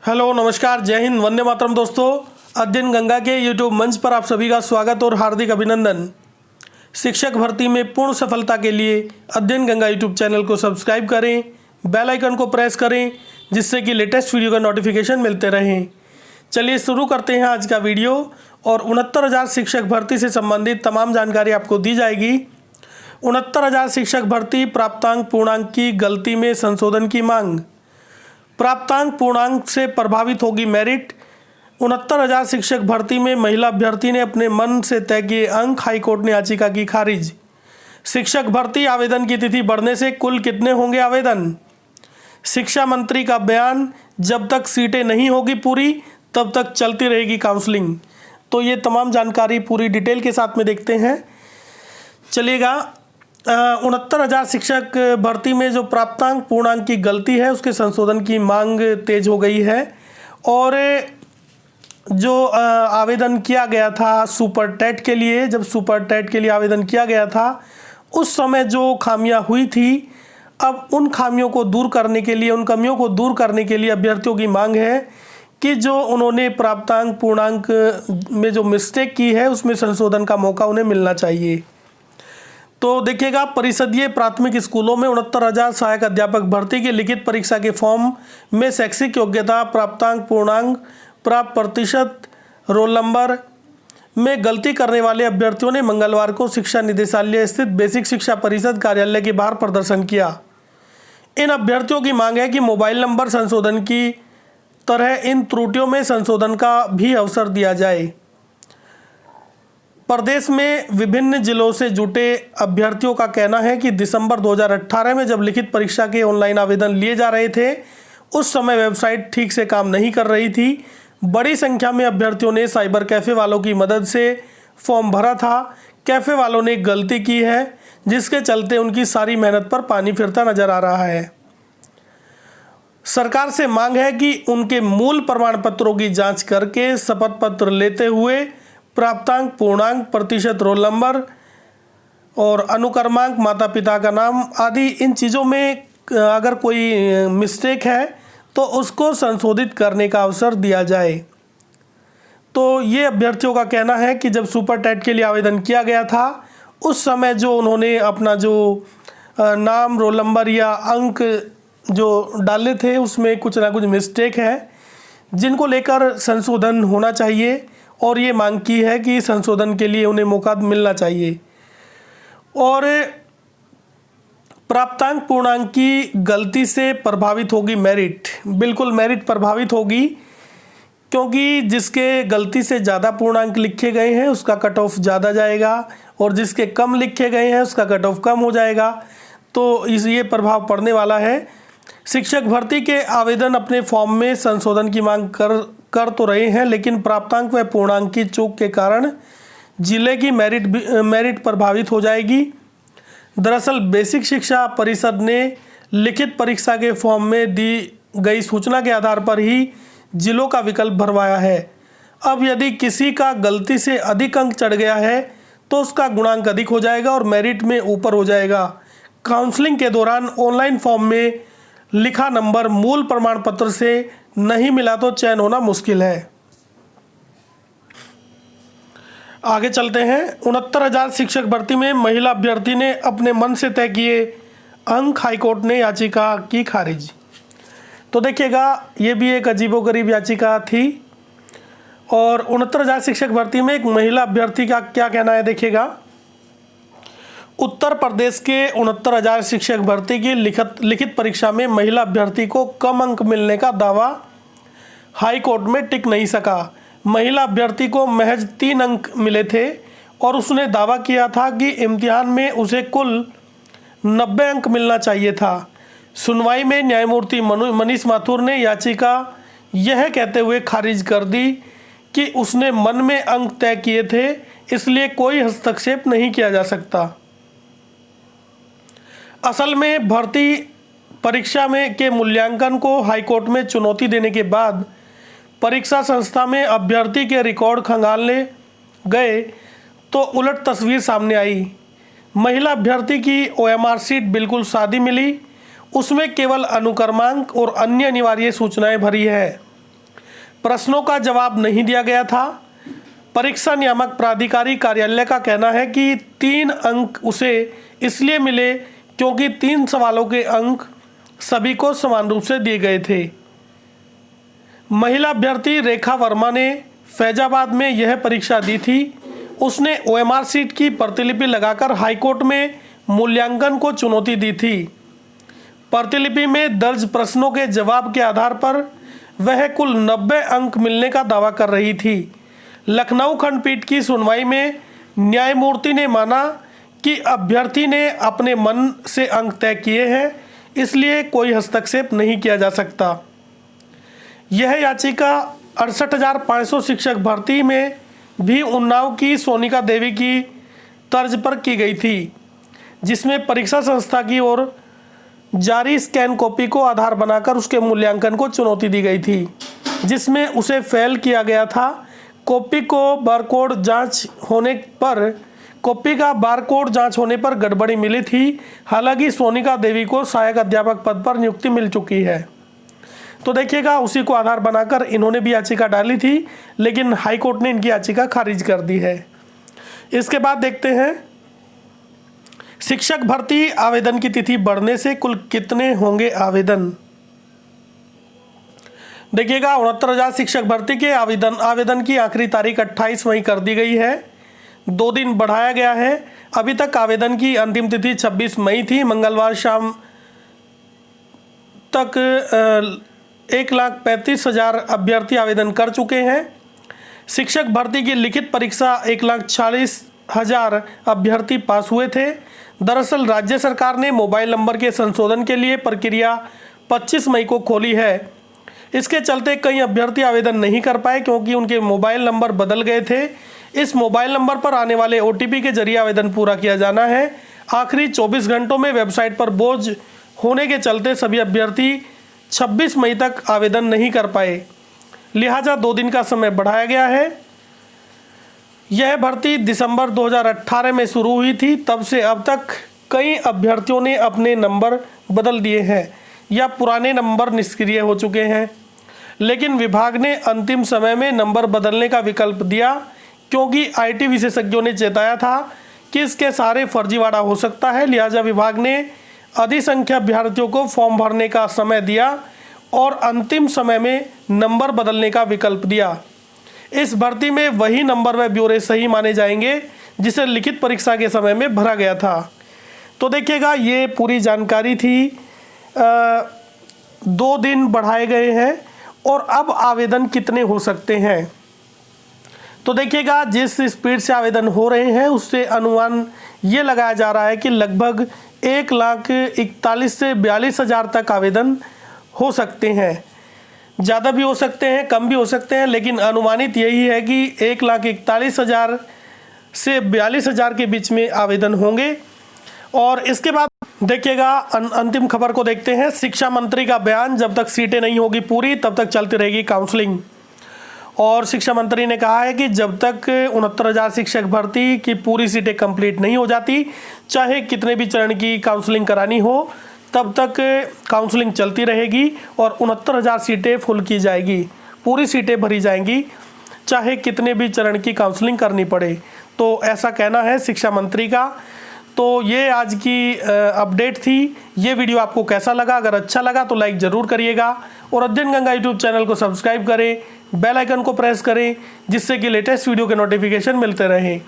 Hello, नमस्कार, जय हिंद, वंदे मातरम। दोस्तों, अध्ययन गंगा के यूट्यूब मंच पर आप सभी का स्वागत और हार्दिक अभिनंदन। शिक्षक भर्ती में पूर्ण सफलता के लिए अध्ययन गंगा यूट्यूब चैनल को सब्सक्राइब करें, बेल आइकन को प्रेस करें, जिससे कि लेटेस्ट वीडियो का नोटिफिकेशन मिलते रहें। चलिए शुरू करते हैं आज का वीडियो। और 69,000 शिक्षक भर्ती से संबंधित तमाम जानकारी आपको दी जाएगी। 69,000 शिक्षक भर्ती प्राप्तांक पूर्णांक की गलती में संशोधन की मांग। प्राप्तांक पूर्णांक से प्रभावित होगी मेरिट। 69,000 शिक्षक भर्ती में महिला अभ्यर्थी ने अपने मन से तय किए अंक, हाईकोर्ट ने याचिका की खारिज। शिक्षक भर्ती आवेदन की तिथि बढ़ने से कुल कितने होंगे आवेदन? शिक्षा मंत्री का बयान, जब तक सीटें नहीं होगी पूरी तब तक चलती रहेगी काउंसलिंग। तो ये तमाम जानकारी पूरी डिटेल के साथ में देखते हैं। चलिएगा, 69,000 शिक्षक भर्ती में जो प्राप्तांक पूर्णांक की गलती है उसके संशोधन की मांग तेज हो गई है। और जो आवेदन किया गया था सुपर टेट के लिए, जब सुपर टेट के लिए आवेदन किया गया था उस समय जो खामियां हुई थी, अब उन खामियों को दूर करने के लिए, उन कमियों को दूर करने के लिए अभ्यर्थियों की मांग है कि जो उन्होंने प्राप्तांक पूर्णांक में जो मिस्टेक की है उसमें संशोधन का मौका उन्हें मिलना चाहिए। तो देखिएगा, परिषदीय प्राथमिक स्कूलों में 69,000 सहायक अध्यापक भर्ती की लिखित परीक्षा के फॉर्म में शैक्षिक योग्यता, प्राप्तांक पूर्णांक, प्राप्त प्रतिशत, रोल नंबर में गलती करने वाले अभ्यर्थियों ने मंगलवार को शिक्षा निदेशालय स्थित बेसिक शिक्षा परिषद कार्यालय के बाहर प्रदर्शन किया। इन अभ्यर्थियों की मांग है कि मोबाइल नंबर संशोधन की तरह इन त्रुटियों में संशोधन का भी अवसर दिया जाए। प्रदेश में विभिन्न जिलों से जुटे अभ्यर्थियों का कहना है कि दिसंबर 2018 में जब लिखित परीक्षा के ऑनलाइन आवेदन लिए जा रहे थे उस समय वेबसाइट ठीक से काम नहीं कर रही थी। बड़ी संख्या में अभ्यर्थियों ने साइबर कैफ़े वालों की मदद से फॉर्म भरा था। कैफ़े वालों ने गलती की है जिसके चलते उनकी सारी मेहनत पर पानी फिरता नजर आ रहा है। सरकार से मांग है कि उनके मूल प्रमाण पत्रों की जाँच करके शपथ पत्र लेते हुए प्राप्तांक पूर्णांक, प्रतिशत, रोल नंबर और अनुक्रमांक, माता पिता का नाम आदि इन चीज़ों में अगर कोई मिस्टेक है तो उसको संशोधित करने का अवसर दिया जाए। तो ये अभ्यर्थियों का कहना है कि जब सुपर टेट के लिए आवेदन किया गया था उस समय जो उन्होंने अपना जो नाम, रोल नंबर या अंक जो डाले थे उसमें कुछ ना कुछ मिस्टेक है, जिनको लेकर संशोधन होना चाहिए। और ये मांग की है कि संशोधन के लिए उन्हें मौका मिलना चाहिए। और प्राप्तांक पूर्णांक की गलती से प्रभावित होगी मेरिट। बिल्कुल मेरिट प्रभावित होगी, क्योंकि जिसके गलती से ज़्यादा पूर्णांक लिखे गए हैं उसका कट ऑफ ज़्यादा जाएगा और जिसके कम लिखे गए हैं उसका कट ऑफ कम हो जाएगा। तो ये प्रभाव पड़ने वाला है। शिक्षक भर्ती के आवेदन अपने फॉर्म में संशोधन की मांग कर तो रहे हैं, लेकिन प्राप्तांक व पूर्णांक की चूक के कारण जिले की मेरिट प्रभावित हो जाएगी। दरअसल बेसिक शिक्षा परिषद ने लिखित परीक्षा के फॉर्म में दी गई सूचना के आधार पर ही जिलों का विकल्प भरवाया है। अब यदि किसी का गलती से अधिक अंक चढ़ गया है तो उसका गुणांक अधिक हो जाएगा और मेरिट में ऊपर हो जाएगा। काउंसलिंग के दौरान ऑनलाइन फॉर्म में लिखा नंबर मूल प्रमाण पत्र से नहीं मिला तो चयन होना मुश्किल है। आगे चलते हैं। 69,000 शिक्षक भर्ती में महिला अभ्यर्थी ने अपने मन से तय किए अंक, हाईकोर्ट ने याचिका की खारिज। तो देखिएगा, ये भी एक अजीबोगरीब याचिका थी। और 69,000 शिक्षक भर्ती में एक महिला अभ्यर्थी का क्या कहना है, देखिएगा। उत्तर प्रदेश के 69,000 शिक्षक भर्ती की लिखित परीक्षा में महिला अभ्यर्थी को कम अंक मिलने का दावा हाई कोर्ट में टिक नहीं सका। महिला अभ्यर्थी को महज 3 अंक मिले थे और उसने दावा किया था कि इम्तिहान में उसे कुल 90 अंक मिलना चाहिए था। सुनवाई में न्यायमूर्ति मनीष माथुर ने याचिका यह कहते हुए खारिज कर दी कि उसने मन में अंक तय किए थे, इसलिए कोई हस्तक्षेप नहीं किया जा सकता। असल में भर्ती परीक्षा में के मूल्यांकन को हाईकोर्ट में चुनौती देने के बाद परीक्षा संस्था में अभ्यर्थी के रिकॉर्ड खंगालने गए तो उलट तस्वीर सामने आई। महिला अभ्यर्थी की ओएमआर शीट बिल्कुल सादी मिली, उसमें केवल अनुक्रमांक और अन्य अनिवार्य सूचनाएं भरी है। प्रश्नों का जवाब नहीं दिया गया था। परीक्षा नियामक प्राधिकारी कार्यालय का कहना है कि 3 अंक उसे इसलिए मिले क्योंकि 3 सवालों के अंक सभी को समान रूप से दिए गए थे। महिला अभ्यर्थी रेखा वर्मा ने फैजाबाद में यह परीक्षा दी थी। उसने OMR सीट की प्रतिलिपि लगाकर हाईकोर्ट में मूल्यांकन को चुनौती दी थी। प्रतिलिपि में दर्ज प्रश्नों के जवाब के आधार पर वह कुल 90 अंक मिलने का दावा कर रही थी। लखनऊ खंडपीठ की सुनवाई में न्यायमूर्ति ने माना कि अभ्यर्थी ने अपने मन से अंक तय किए हैं, इसलिए कोई हस्तक्षेप नहीं किया जा सकता। यह याचिका 68,500 शिक्षक भर्ती में भी उन्नाव की सोनिका देवी की तर्ज पर की गई थी, जिसमें परीक्षा संस्था की ओर जारी स्कैन कॉपी को आधार बनाकर उसके मूल्यांकन को चुनौती दी गई थी, जिसमें उसे फेल किया गया था। कॉपी का बारकोड जांच होने पर गड़बड़ी मिली थी। हालांकि सोनिका देवी को सहायक अध्यापक पद पर नियुक्ति मिल चुकी है। तो देखिएगा, उसी को आधार बनाकर इन्होंने भी याचिका डाली थी, लेकिन हाईकोर्ट ने इनकी याचिका खारिज कर दी है। इसके बाद देखते हैं शिक्षक भर्ती आवेदन की तिथि बढ़ने से कुल कितने होंगे आवेदन। देखिएगा, 69,000 शिक्षक भर्ती के आवेदन की आखिरी तारीख 28 मई कर दी गई है। 2 दिन बढ़ाया गया है। अभी तक आवेदन की अंतिम तिथि 26 मई थी। मंगलवार शाम तक 1,35,000 अभ्यर्थी आवेदन कर चुके हैं। शिक्षक भर्ती की लिखित परीक्षा 1,40,000 अभ्यर्थी पास हुए थे। दरअसल राज्य सरकार ने मोबाइल नंबर के संशोधन के लिए प्रक्रिया 25 मई को खोली है। इसके चलते कई अभ्यर्थी आवेदन नहीं कर पाए क्योंकि उनके मोबाइल नंबर बदल गए थे। इस मोबाइल नंबर पर आने वाले OTP के जरिए आवेदन पूरा किया जाना है। आखिरी 24 घंटों में वेबसाइट पर बोझ होने के चलते सभी अभ्यर्थी 26 मई तक आवेदन नहीं कर पाए, लिहाजा 2 दिन का समय बढ़ाया गया है। यह भर्ती दिसंबर 2018 में शुरू हुई थी। तब से अब तक कई अभ्यर्थियों ने अपने नंबर बदल दिए हैं या पुराने नंबर निष्क्रिय हो चुके हैं, लेकिन विभाग ने अंतिम समय में नंबर बदलने का विकल्प दिया क्योंकि IT विशेषज्ञों ने चेताया था कि इसके सारे फर्जीवाड़ा हो सकता है। लिहाजा विभाग ने अधिसंख्यक अभ्यर्थियों को फॉर्म भरने का समय दिया और अंतिम समय में नंबर बदलने का विकल्प दिया। इस भर्ती में वही नंबर व ब्यौरे सही माने जाएंगे जिसे लिखित परीक्षा के समय में भरा गया था। तो देखिएगा, ये पूरी जानकारी थी। 2 दिन बढ़ाए गए हैं और अब आवेदन कितने हो सकते हैं। तो देखिएगा, जिस स्पीड से आवेदन हो रहे हैं उससे अनुमान ये लगाया जा रहा है कि लगभग 1,41,000 से 42,000 तक आवेदन हो सकते हैं। ज़्यादा भी हो सकते हैं, कम भी हो सकते हैं, लेकिन अनुमानित यही है कि 1,41,000 से 42,000 के बीच में आवेदन होंगे। और इसके बाद देखिएगा, अंतिम खबर को देखते हैं। शिक्षा मंत्री का बयान, जब तक सीटें नहीं होगी पूरी तब तक चलती रहेगी काउंसलिंग। और शिक्षा मंत्री ने कहा है कि जब तक 69,000 शिक्षक भर्ती की पूरी सीटें कंप्लीट नहीं हो जाती, चाहे कितने भी चरण की काउंसलिंग करानी हो, तब तक काउंसलिंग चलती रहेगी और 69,000 सीटें फुल की जाएगी, पूरी सीटें भरी जाएंगी, चाहे कितने भी चरण की काउंसलिंग करनी पड़े। तो ऐसा कहना है शिक्षा मंत्री का। तो ये आज की अपडेट थी। ये वीडियो आपको कैसा लगा? अगर अच्छा लगा तो लाइक ज़रूर करिएगा और अध्ययन गंगा यूट्यूब चैनल को सब्सक्राइब करें, बेल आइकन को प्रेस करें, जिससे कि लेटेस्ट वीडियो के नोटिफिकेशन मिलते रहें।